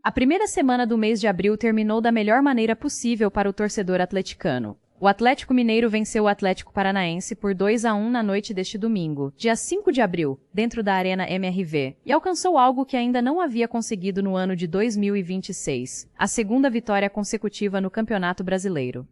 A primeira semana do mês de abril terminou da melhor maneira possível para o torcedor atleticano. O Atlético Mineiro venceu o Atlético Paranaense por 2-1 na noite deste domingo, dia 5 de abril, dentro da Arena MRV, e alcançou algo que ainda não havia conseguido no ano de 2026, a segunda vitória consecutiva no Campeonato Brasileiro.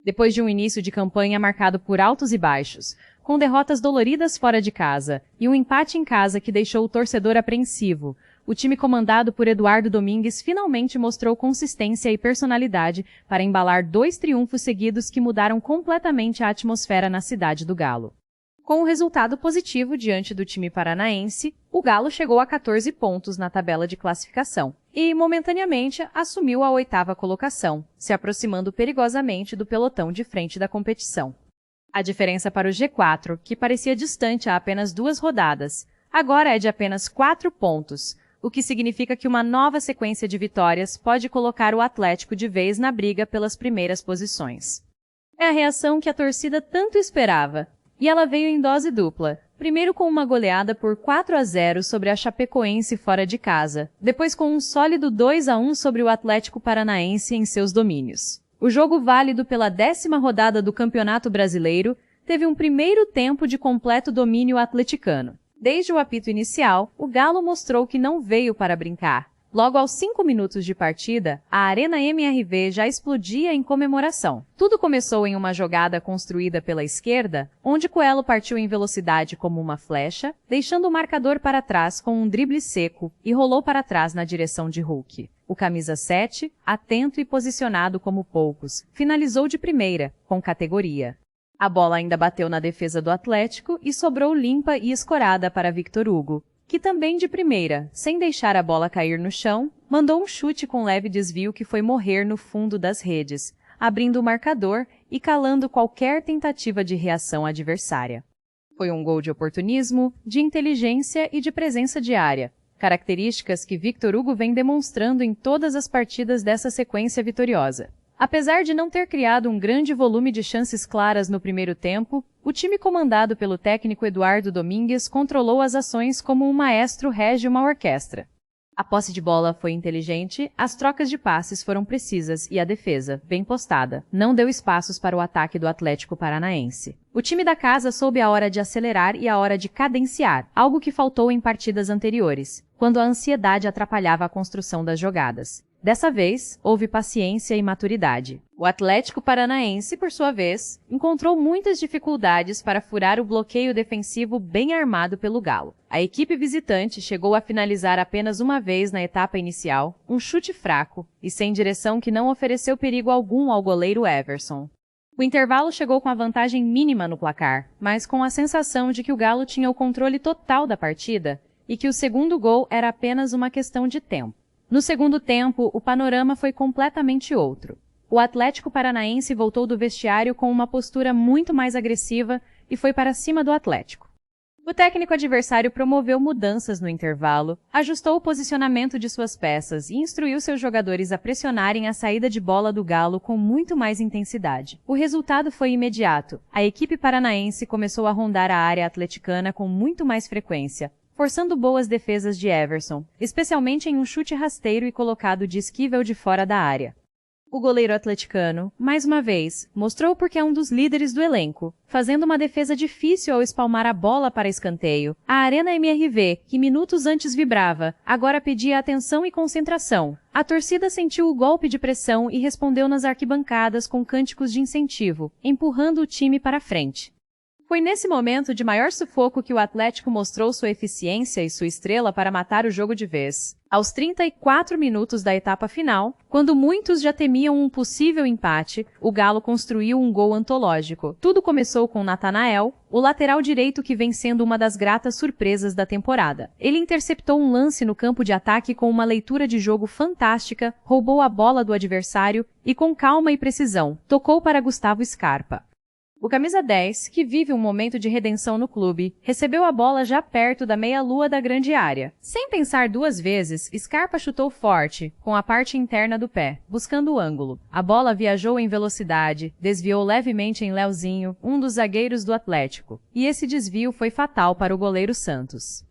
Depois de um início de campanha marcado por altos e baixos, com derrotas doloridas fora de casa e um empate em casa que deixou o torcedor apreensivo, o time comandado por Eduardo Domingues finalmente mostrou consistência e personalidade para embalar 2 triunfos seguidos que mudaram completamente a atmosfera na cidade do Galo. Com um resultado positivo diante do time paranaense, o Galo chegou a 14 pontos na tabela de classificação e, momentaneamente, assumiu a 8ª colocação, se aproximando perigosamente do pelotão de frente da competição. A diferença para o G4, que parecia distante há apenas 2 rodadas, agora é de apenas 4 pontos, o que significa que uma nova sequência de vitórias pode colocar o Atlético de vez na briga pelas primeiras posições. É a reação que a torcida tanto esperava, e ela veio em dose dupla, primeiro com uma goleada por 4-0 sobre a Chapecoense fora de casa, depois com um sólido 2-1 sobre o Atlético Paranaense em seus domínios. O jogo válido pela 10ª rodada do Campeonato Brasileiro teve um primeiro tempo de completo domínio atleticano. Desde o apito inicial, o Galo mostrou que não veio para brincar. Logo aos 5 minutos de partida, a Arena MRV já explodia em comemoração. Tudo começou em uma jogada construída pela esquerda, onde Coelho partiu em velocidade como uma flecha, deixando o marcador para trás com um drible seco e rolou para trás na direção de Hulk. O camisa 7, atento e posicionado como poucos, finalizou de primeira, com categoria. A bola ainda bateu na defesa do Atlético e sobrou limpa e escorada para Victor Hugo, que também de primeira, sem deixar a bola cair no chão, mandou um chute com leve desvio que foi morrer no fundo das redes, abrindo o marcador e calando qualquer tentativa de reação adversária. Foi um gol de oportunismo, de inteligência e de presença de área, características que Victor Hugo vem demonstrando em todas as partidas dessa sequência vitoriosa. Apesar de não ter criado um grande volume de chances claras no primeiro tempo, o time comandado pelo técnico Eduardo Domingues controlou as ações como um maestro rege uma orquestra. A posse de bola foi inteligente, as trocas de passes foram precisas e a defesa, bem postada, não deu espaços para o ataque do Atlético Paranaense. O time da casa soube a hora de acelerar e a hora de cadenciar, algo que faltou em partidas anteriores, quando a ansiedade atrapalhava a construção das jogadas. Dessa vez, houve paciência e maturidade. O Atlético Paranaense, por sua vez, encontrou muitas dificuldades para furar o bloqueio defensivo bem armado pelo Galo. A equipe visitante chegou a finalizar apenas uma vez na etapa inicial, um chute fraco e sem direção que não ofereceu perigo algum ao goleiro Everson. O intervalo chegou com a vantagem mínima no placar, mas com a sensação de que o Galo tinha o controle total da partida e que o segundo gol era apenas uma questão de tempo. No segundo tempo, o panorama foi completamente outro. O Atlético Paranaense voltou do vestiário com uma postura muito mais agressiva e foi para cima do Atlético. O técnico adversário promoveu mudanças no intervalo, ajustou o posicionamento de suas peças e instruiu seus jogadores a pressionarem a saída de bola do Galo com muito mais intensidade. O resultado foi imediato. A equipe paranaense começou a rondar a área atleticana com muito mais frequência, forçando boas defesas de Everson, especialmente em um chute rasteiro e colocado de esquivel de fora da área. O goleiro atleticano, mais uma vez, mostrou porque é um dos líderes do elenco, fazendo uma defesa difícil ao espalmar a bola para escanteio. A Arena MRV, que minutos antes vibrava, agora pedia atenção e concentração. A torcida sentiu o golpe de pressão e respondeu nas arquibancadas com cânticos de incentivo, empurrando o time para frente. Foi nesse momento de maior sufoco que o Atlético mostrou sua eficiência e sua estrela para matar o jogo de vez. Aos 34 minutos da etapa final, quando muitos já temiam um possível empate, o Galo construiu um gol antológico. Tudo começou com Natanael, o lateral direito que vem sendo uma das gratas surpresas da temporada. Ele interceptou um lance no campo de ataque com uma leitura de jogo fantástica, roubou a bola do adversário e, com calma e precisão, tocou para Gustavo Scarpa. O camisa 10, que vive um momento de redenção no clube, recebeu a bola já perto da meia-lua da grande área. Sem pensar 2 vezes, Scarpa chutou forte, com a parte interna do pé, buscando o ângulo. A bola viajou em velocidade, desviou levemente em Leozinho, um dos zagueiros do Atlético, e esse desvio foi fatal para o goleiro Santos.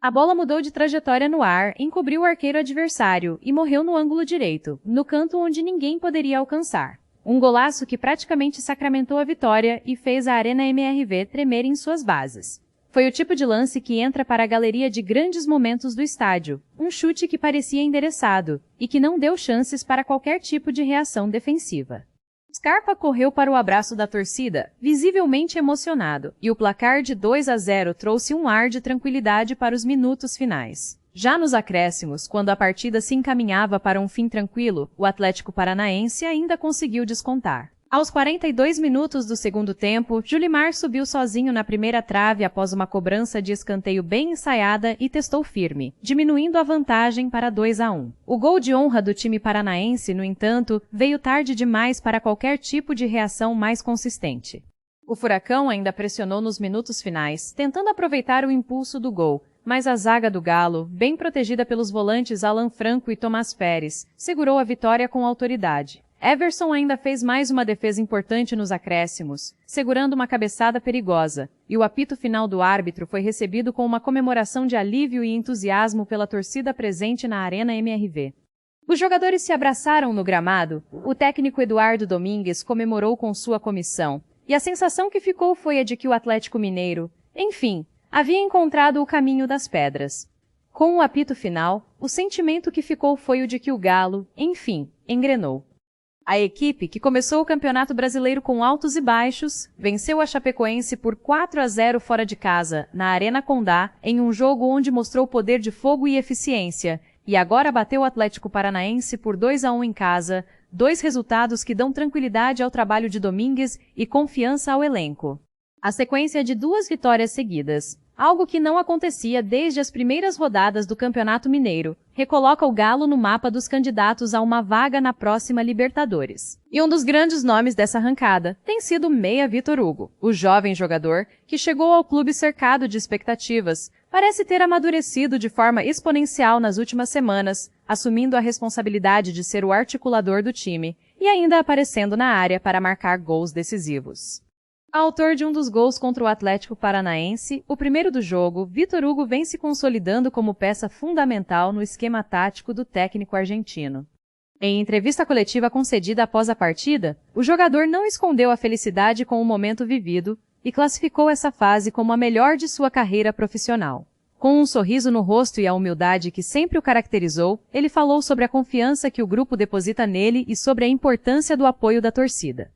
A bola mudou de trajetória no ar, encobriu o arqueiro adversário e morreu no ângulo direito, no canto onde ninguém poderia alcançar. Um golaço que praticamente sacramentou a vitória e fez a Arena MRV tremer em suas bases. Foi o tipo de lance que entra para a galeria de grandes momentos do estádio, um chute que parecia endereçado e que não deu chances para qualquer tipo de reação defensiva. Scarpa correu para o abraço da torcida, visivelmente emocionado, e o placar de 2-0 trouxe um ar de tranquilidade para os minutos finais. Já nos acréscimos, quando a partida se encaminhava para um fim tranquilo, o Atlético Paranaense ainda conseguiu descontar. Aos 42 minutos do segundo tempo, Julimar subiu sozinho na primeira trave após uma cobrança de escanteio bem ensaiada e testou firme, diminuindo a vantagem para 2-1. O gol de honra do time paranaense, no entanto, veio tarde demais para qualquer tipo de reação mais consistente. O Furacão ainda pressionou nos minutos finais, tentando aproveitar o impulso do gol, mas a zaga do Galo, bem protegida pelos volantes Alan Franco e Tomás Pérez, segurou a vitória com autoridade. Everson ainda fez mais uma defesa importante nos acréscimos, segurando uma cabeçada perigosa, e o apito final do árbitro foi recebido com uma comemoração de alívio e entusiasmo pela torcida presente na Arena MRV. Os jogadores se abraçaram no gramado, o técnico Eduardo Domingues comemorou com sua comissão, e a sensação que ficou foi a de que o Atlético Mineiro, enfim, havia encontrado o caminho das pedras. Com o apito final, o sentimento que ficou foi o de que o Galo, enfim, engrenou. A equipe, que começou o Campeonato Brasileiro com altos e baixos, venceu a Chapecoense por 4-0 fora de casa, na Arena Condá, em um jogo onde mostrou poder de fogo e eficiência, e agora bateu o Atlético Paranaense por 2-1 em casa, dois resultados que dão tranquilidade ao trabalho de Domingues e confiança ao elenco. A sequência de 2 vitórias seguidas, algo que não acontecia desde as primeiras rodadas do Campeonato Mineiro, recoloca o Galo no mapa dos candidatos a uma vaga na próxima Libertadores. E um dos grandes nomes dessa arrancada tem sido o meia Vitor Hugo. O jovem jogador, que chegou ao clube cercado de expectativas, parece ter amadurecido de forma exponencial nas últimas semanas, assumindo a responsabilidade de ser o articulador do time e ainda aparecendo na área para marcar gols decisivos. Autor de um dos gols contra o Atlético Paranaense, o primeiro do jogo, Vitor Hugo vem se consolidando como peça fundamental no esquema tático do técnico argentino. Em entrevista coletiva concedida após a partida, o jogador não escondeu a felicidade com o momento vivido e classificou essa fase como a melhor de sua carreira profissional. Com um sorriso no rosto e a humildade que sempre o caracterizou, ele falou sobre a confiança que o grupo deposita nele e sobre a importância do apoio da torcida.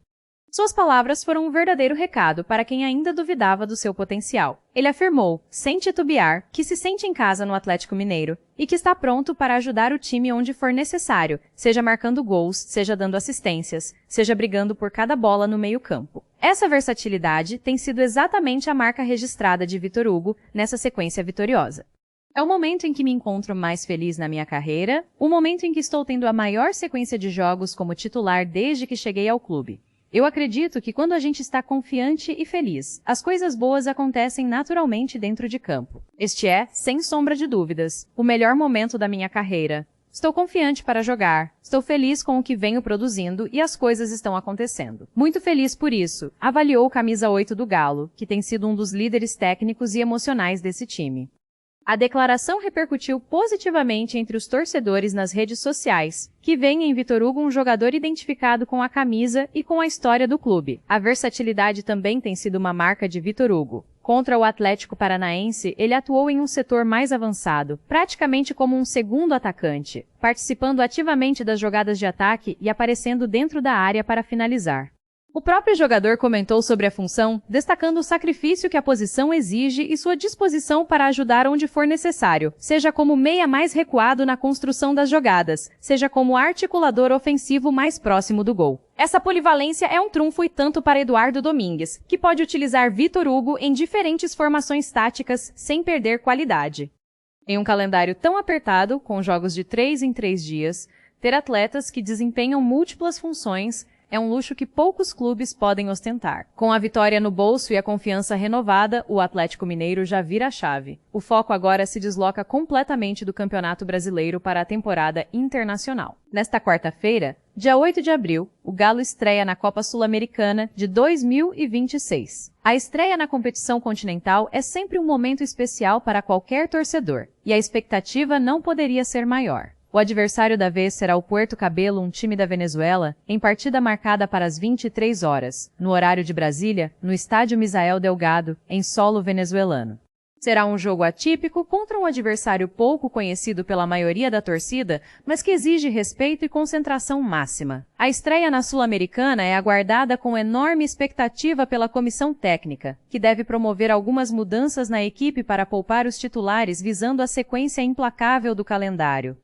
Suas palavras foram um verdadeiro recado para quem ainda duvidava do seu potencial. Ele afirmou, sem titubear, que se sente em casa no Atlético Mineiro e que está pronto para ajudar o time onde for necessário, seja marcando gols, seja dando assistências, seja brigando por cada bola no meio-campo. Essa versatilidade tem sido exatamente a marca registrada de Vitor Hugo nessa sequência vitoriosa. É o momento em que me encontro mais feliz na minha carreira, o momento em que estou tendo a maior sequência de jogos como titular desde que cheguei ao clube. Eu acredito que quando a gente está confiante e feliz, as coisas boas acontecem naturalmente dentro de campo. Este é, sem sombra de dúvidas, o melhor momento da minha carreira. Estou confiante para jogar, estou feliz com o que venho produzindo e as coisas estão acontecendo. Muito feliz por isso, avaliou o camisa 8 do Galo, que tem sido um dos líderes técnicos e emocionais desse time. A declaração repercutiu positivamente entre os torcedores nas redes sociais, que veem em Vitor Hugo um jogador identificado com a camisa e com a história do clube. A versatilidade também tem sido uma marca de Vitor Hugo. Contra o Atlético Paranaense, ele atuou em um setor mais avançado, praticamente como um segundo atacante, participando ativamente das jogadas de ataque e aparecendo dentro da área para finalizar. O próprio jogador comentou sobre a função, destacando o sacrifício que a posição exige e sua disposição para ajudar onde for necessário, seja como meia mais recuado na construção das jogadas, seja como articulador ofensivo mais próximo do gol. Essa polivalência é um trunfo e tanto para Eduardo Domingues, que pode utilizar Vitor Hugo em diferentes formações táticas sem perder qualidade. Em um calendário tão apertado, com jogos de 3 em 3 dias, ter atletas que desempenham múltiplas funções é um luxo que poucos clubes podem ostentar. Com a vitória no bolso e a confiança renovada, o Atlético Mineiro já vira a chave. O foco agora se desloca completamente do Campeonato Brasileiro para a temporada internacional. Nesta quarta-feira, Dia 8 de abril, o Galo estreia na Copa Sul-Americana de 2026. A estreia na competição continental é sempre um momento especial para qualquer torcedor, e a expectativa não poderia ser maior. O adversário da vez será o Puerto Cabello, um time da Venezuela, em partida marcada para as 23 horas, no horário de Brasília, no estádio Misael Delgado, em solo venezuelano. Será um jogo atípico contra um adversário pouco conhecido pela maioria da torcida, mas que exige respeito e concentração máxima. A estreia na Sul-Americana é aguardada com enorme expectativa pela comissão técnica, que deve promover algumas mudanças na equipe para poupar os titulares visando a sequência implacável do calendário.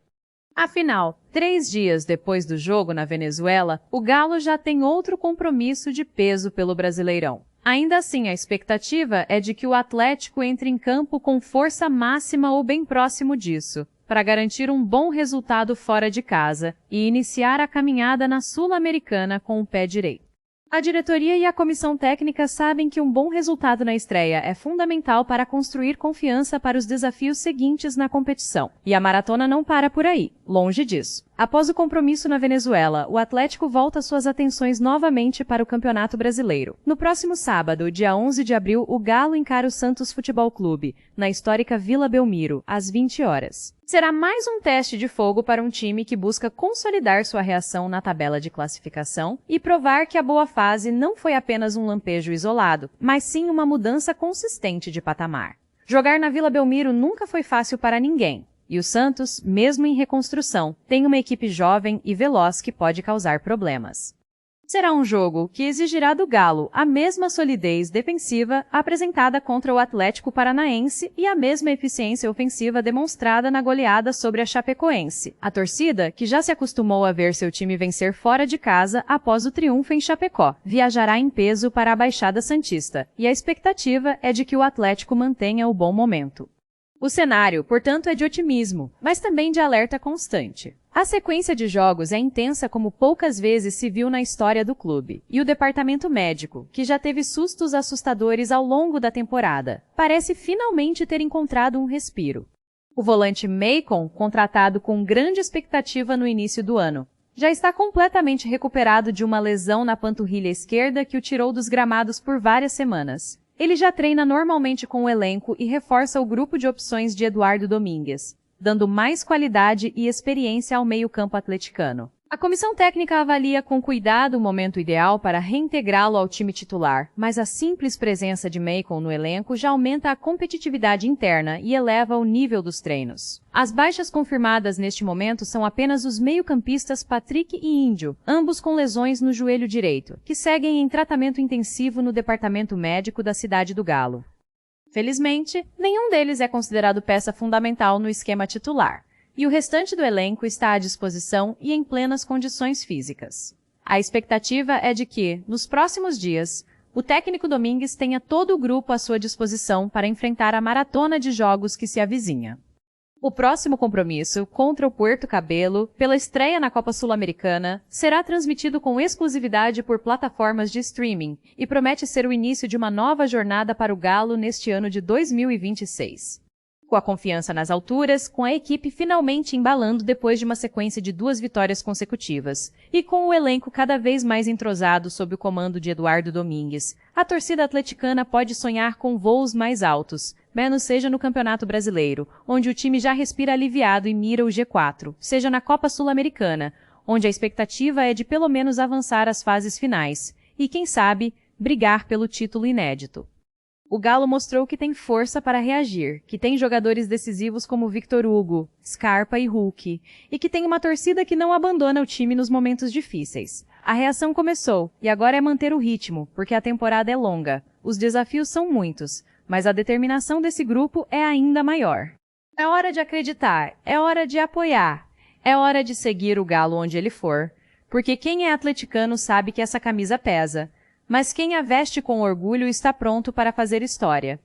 Afinal, 3 dias depois do jogo na Venezuela, o Galo já tem outro compromisso de peso pelo Brasileirão. Ainda assim, a expectativa é de que o Atlético entre em campo com força máxima ou bem próximo disso, para garantir um bom resultado fora de casa e iniciar a caminhada na Sul-Americana com o pé direito. A diretoria e a comissão técnica sabem que um bom resultado na estreia é fundamental para construir confiança para os desafios seguintes na competição. E a maratona não para por aí, longe disso. Após o compromisso na Venezuela, o Atlético volta suas atenções novamente para o Campeonato Brasileiro. No próximo sábado, dia 11 de abril, o Galo encara o Santos Futebol Clube, na histórica Vila Belmiro, às 20 horas. Será mais um teste de fogo para um time que busca consolidar sua reação na tabela de classificação e provar que a boa fase não foi apenas um lampejo isolado, mas sim uma mudança consistente de patamar. Jogar na Vila Belmiro nunca foi fácil para ninguém. E o Santos, mesmo em reconstrução, tem uma equipe jovem e veloz que pode causar problemas. Será um jogo que exigirá do Galo a mesma solidez defensiva apresentada contra o Atlético Paranaense e a mesma eficiência ofensiva demonstrada na goleada sobre a Chapecoense. A torcida, que já se acostumou a ver seu time vencer fora de casa após o triunfo em Chapecó, viajará em peso para a Baixada Santista, e a expectativa é de que o Atlético mantenha o bom momento. O cenário, portanto, é de otimismo, mas também de alerta constante. A sequência de jogos é intensa como poucas vezes se viu na história do clube, e o departamento médico, que já teve sustos assustadores ao longo da temporada, parece finalmente ter encontrado um respiro. O volante Maicon, contratado com grande expectativa no início do ano, já está completamente recuperado de uma lesão na panturrilha esquerda que o tirou dos gramados por várias semanas. Ele já treina normalmente com o elenco e reforça o grupo de opções de Eduardo Domingues, dando mais qualidade e experiência ao meio-campo atleticano. A comissão técnica avalia com cuidado o momento ideal para reintegrá-lo ao time titular, mas a simples presença de Maicon no elenco já aumenta a competitividade interna e eleva o nível dos treinos. As baixas confirmadas neste momento são apenas os meio-campistas Patrick e Índio, ambos com lesões no joelho direito, que seguem em tratamento intensivo no departamento médico da cidade do Galo. Felizmente, nenhum deles é considerado peça fundamental no esquema titular, e o restante do elenco está à disposição e em plenas condições físicas. A expectativa é de que, nos próximos dias, o técnico Domingues tenha todo o grupo à sua disposição para enfrentar a maratona de jogos que se avizinha. O próximo compromisso, contra o Puerto Cabello, pela estreia na Copa Sul-Americana, será transmitido com exclusividade por plataformas de streaming e promete ser o início de uma nova jornada para o Galo neste ano de 2026. Com a confiança nas alturas, com a equipe finalmente embalando depois de uma sequência de 2 vitórias consecutivas, e com o elenco cada vez mais entrosado sob o comando de Eduardo Domingues, a torcida atleticana pode sonhar com voos mais altos, menos seja no Campeonato Brasileiro, onde o time já respira aliviado e mira o G4, seja na Copa Sul-Americana, onde a expectativa é de pelo menos avançar às fases finais, e quem sabe, brigar pelo título inédito. O Galo mostrou que tem força para reagir, que tem jogadores decisivos como Victor Hugo, Scarpa e Hulk, e que tem uma torcida que não abandona o time nos momentos difíceis. A reação começou, e agora é manter o ritmo, porque a temporada é longa. Os desafios são muitos, mas a determinação desse grupo é ainda maior. É hora de acreditar, é hora de apoiar, é hora de seguir o Galo onde ele for, porque quem é atleticano sabe que essa camisa pesa. Mas quem a veste com orgulho está pronto para fazer história.